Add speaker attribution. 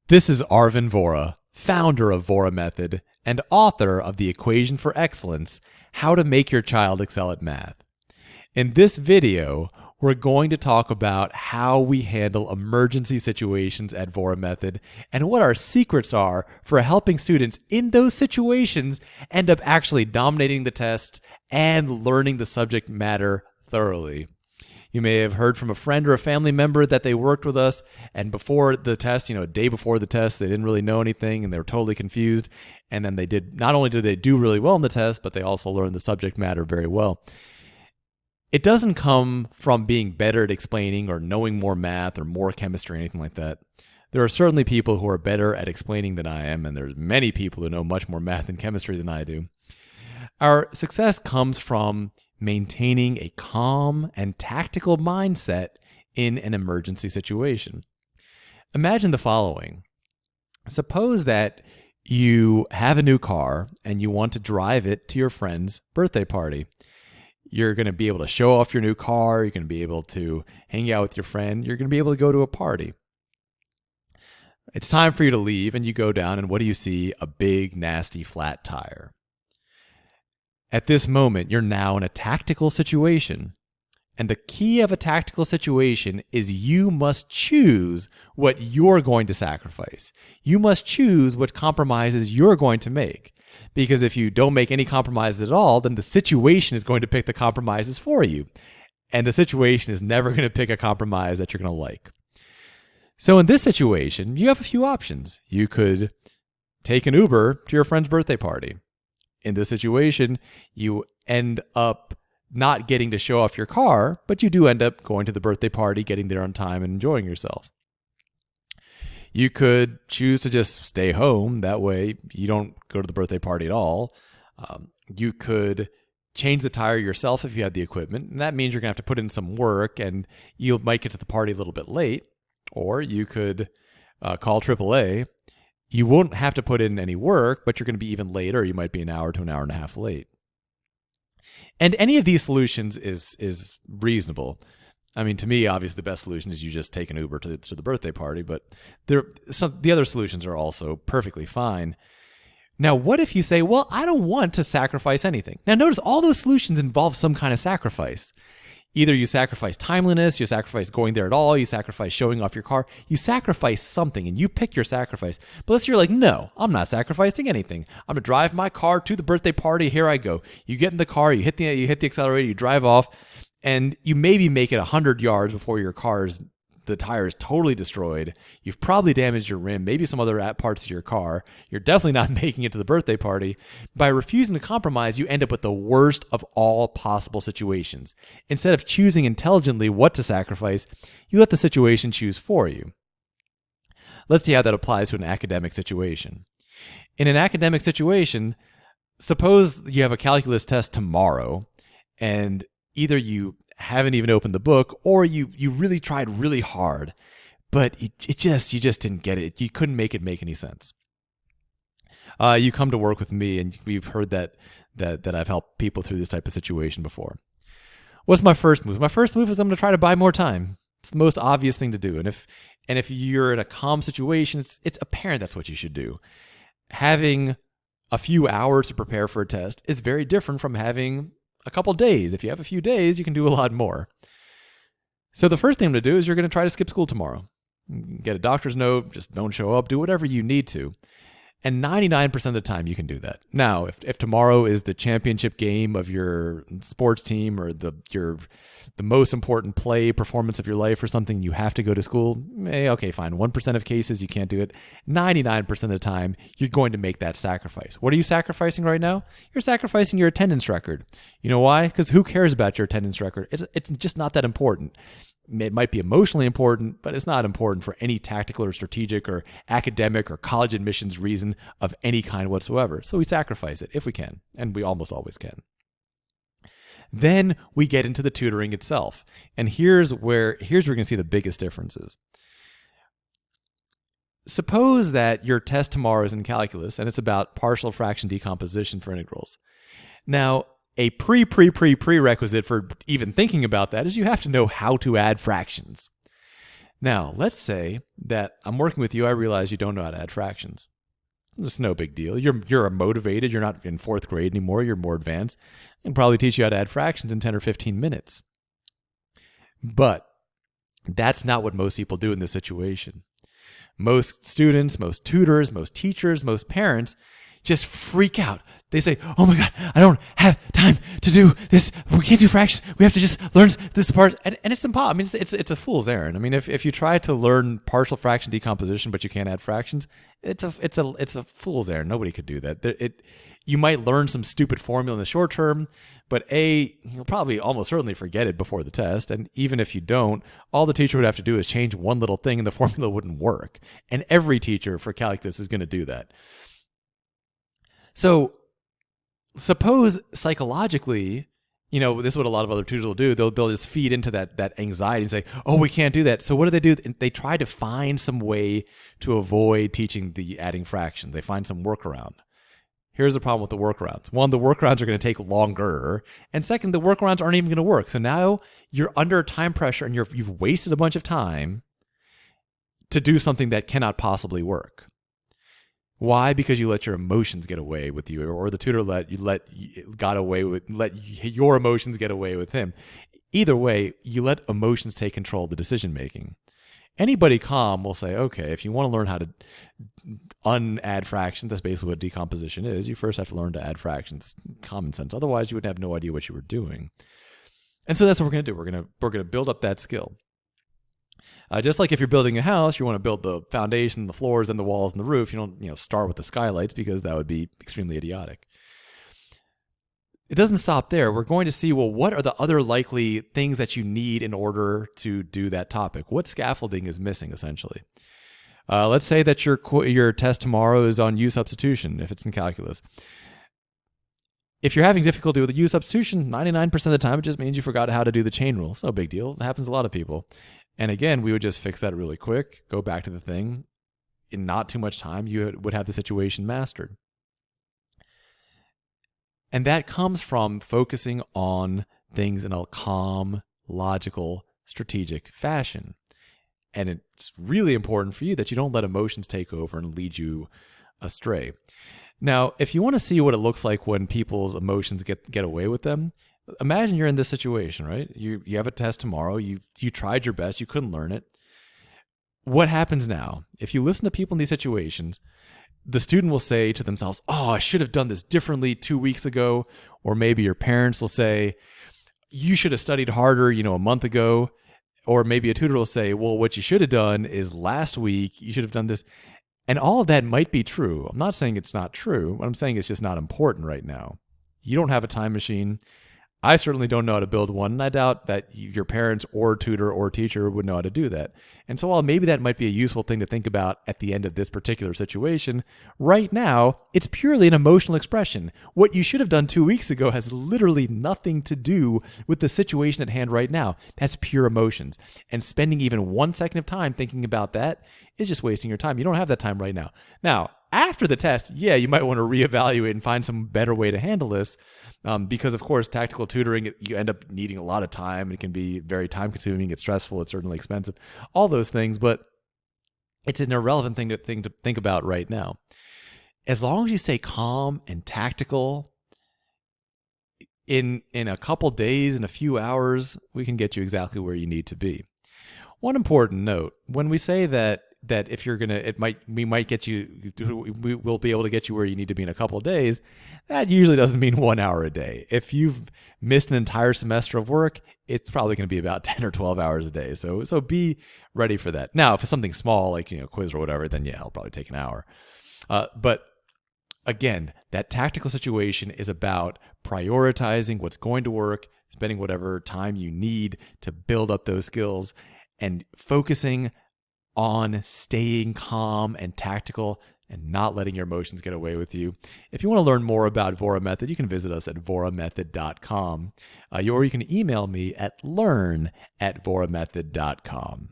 Speaker 1: This is Arvin Vohra, founder of Vohra Method and author of The Equation for Excellence, How to Make Your Child Excel at Math. In this video, we're going to talk about how we handle emergency situations at Vohra Method and what our secrets are for helping students in those situations end up actually dominating the test and learning the subject matter thoroughly. You may have heard from a friend or a family member that they worked with us, and before the test, a day before the test, they didn't really know anything and they were totally confused. And then not only did they do really well in the test, but they also learned the subject matter very well. It doesn't come from being better at explaining or knowing more math or more chemistry or anything like that. There are certainly people who are better at explaining than I am, and there's many people who know much more math and chemistry than I do. Our success comes from maintaining a calm and tactical mindset in an emergency situation. Imagine the following. Suppose that you have a new car and you want to drive it to your friend's birthday party. You're going to be able to show off your new car. You're going to be able to hang out with your friend. You're going to be able to go to a party. It's time for you to leave, and you go down, and what do you see? A big, nasty, flat tire. At this moment, you're now in a tactical situation. And the key of a tactical situation is you must choose what you're going to sacrifice. You must choose what compromises you're going to make. Because if you don't make any compromises at all, then the situation is going to pick the compromises for you. And the situation is never going to pick a compromise that you're going to like. So in this situation, you have a few options. You could take an Uber to your friend's birthday party. In this situation, you end up not getting to show off your car, but you do end up going to the birthday party, getting there on time, and enjoying yourself. You could choose to just stay home. That way, you don't go to the birthday party at all. You could change the tire yourself if you had the equipment, and that means you're going to have to put in some work, and you might get to the party a little bit late. Or you could call AAA. You won't have to put in any work, but you're going to be even later. You might be an hour to an hour and a half late. And any of these solutions is reasonable. I mean, to me, obviously, the best solution is you just take an Uber to the birthday party, but the other solutions are also perfectly fine. Now, what if you say, well, I don't want to sacrifice anything? Now, notice all those solutions involve some kind of sacrifice. Either you sacrifice timeliness, you sacrifice going there at all, you sacrifice showing off your car, you sacrifice something and you pick your sacrifice. But let's say you're like, no, I'm not sacrificing anything. I'm gonna drive my car to the birthday party, here I go. You get in the car, you hit the accelerator, you drive off, and you maybe make it 100 yards before the tire is totally destroyed. You've probably damaged your rim, maybe some other parts of your car. You're definitely not making it to the birthday party. By refusing to compromise, you end up with the worst of all possible situations. Instead of choosing intelligently what to sacrifice, you let the situation choose for you. Let's see how that applies to an academic situation. In an academic situation, suppose you have a calculus test tomorrow, and either you haven't even opened the book, or you really tried really hard, but you just didn't get it. You couldn't make it make any sense. You come to work with me, and we've heard that I've helped people through this type of situation before. What's my first move? My first move is I'm going to try to buy more time. It's the most obvious thing to do. And if you're in a calm situation, it's apparent that's what you should do. Having a few hours to prepare for a test is very different from having a couple days. If you have a few days, you can do a lot more. So the first thing I'm going to do is you're going to try to skip school tomorrow. Get a doctor's note, just don't show up, do whatever you need to. And 99% of the time you can do that. Now, if tomorrow is the championship game of your sports team or the most important performance of your life or something, you have to go to school, okay, fine. 1% of cases, you can't do it. 99% of the time, you're going to make that sacrifice. What are you sacrificing right now? You're sacrificing your attendance record. You know why? Because who cares about your attendance record? It's just not that important. It might be emotionally important, but it's not important for any tactical or strategic or academic or college admissions reason of any kind whatsoever. So we sacrifice it if we can, and we almost always can. Then we get into the tutoring itself. And here's where you're going to see the biggest differences. Suppose that your test tomorrow is in calculus, and it's about partial fraction decomposition for integrals. Now, a prerequisite for even thinking about that is you have to know how to add fractions. Now, let's say that I'm working with you. I realize you don't know how to add fractions. It's no big deal. You're motivated. You're not in fourth grade anymore. You're more advanced. I can probably teach you how to add fractions in 10 or 15 minutes. But that's not what most people do in this situation. Most students, most tutors, most teachers, most parents just freak out. They say, oh my God, I don't have time to do this. We can't do fractions. We have to just learn this part. And it's impossible. I mean, it's a fool's errand. I mean, if you try to learn partial fraction decomposition, but you can't add fractions, it's a fool's errand. Nobody could do that. You might learn some stupid formula in the short term, but you'll probably almost certainly forget it before the test. And even if you don't, all the teacher would have to do is change one little thing and the formula wouldn't work. And every teacher for calculus is going to do that. So suppose psychologically, this is what a lot of other tutors will do. They'll just feed into that anxiety and say, oh, we can't do that. So what do? They try to find some way to avoid teaching the adding fraction. They find some workaround. Here's the problem with the workarounds. One, the workarounds are going to take longer. And second, the workarounds aren't even going to work. So now you're under time pressure and you've wasted a bunch of time to do something that cannot possibly work. Why? Because you let your emotions get away with you, or the tutor let your emotions get away with him. Either way, you let emotions take control of the decision making. Anybody calm will say, okay, if you want to learn how to unadd fractions, that's basically what decomposition is. You first have to learn to add fractions. Common sense. Otherwise, you would have no idea what you were doing. And so that's what we're going to do. We're going to build up that skill. Just like if you're building a house, you want to build the foundation, the floors, and the walls and the roof. You don't start with the skylights because that would be extremely idiotic. It doesn't stop there. We're going to see, well, what are the other likely things that you need in order to do that topic? What scaffolding is missing, essentially? Let's say that your test tomorrow is on U substitution, if it's in calculus. If you're having difficulty with the U substitution, 99% of the time, it just means you forgot how to do the chain rule. It's no big deal. It happens to a lot of people. And again, we would just fix that really quick, go back to the thing. In not too much time, you would have the situation mastered. And that comes from focusing on things in a calm, logical, strategic fashion. And it's really important for you that you don't let emotions take over and lead you astray. Now, if you want to see what it looks like when people's emotions get away with them, imagine you're in this situation, right? You have a test tomorrow. You tried your best. You couldn't learn it. What happens now? If you listen to people in these situations, the student will say to themselves, oh, I should have done this differently 2 weeks ago. Or maybe your parents will say, you should have studied harder, a month ago. Or maybe a tutor will say, well, what you should have done is last week, you should have done this. And all of that might be true. I'm not saying it's not true. What I'm saying is just not important right now. You don't have a time machine. I certainly don't know how to build one, and I doubt that your parents or tutor or teacher would know how to do that. And so while maybe that might be a useful thing to think about at the end of this particular situation, right now, it's purely an emotional expression. What you should have done 2 weeks ago has literally nothing to do with the situation at hand right now. That's pure emotions. And spending even 1 second of time thinking about that is just wasting your time. You don't have that time right now. Now, after the test, yeah, you might want to reevaluate and find some better way to handle this. Because, of course, tactical tutoring, you end up needing a lot of time. It can be very time-consuming. It's stressful. It's certainly expensive. All those things, but it's an irrelevant thing to think about right now. As long as you stay calm and tactical, in a couple days, in a few hours, we can get you exactly where you need to be. One important note: when we say that if you're gonna, we will be able to get you where you need to be in a couple of days, that usually doesn't mean 1 hour a day. If you've missed an entire semester of work, it's probably going to be about 10 or 12 hours a day. So be ready for that. Now, if it's something small like quiz or whatever, then yeah, it'll probably take an hour. But again, that tactical situation is about prioritizing what's going to work, spending whatever time you need to build up those skills, and focusing on staying calm and tactical and not letting your emotions get away with you. If you want to learn more about Vohra Method, you can visit us at vohramethod.com, or you can email me at learn@vohramethod.com.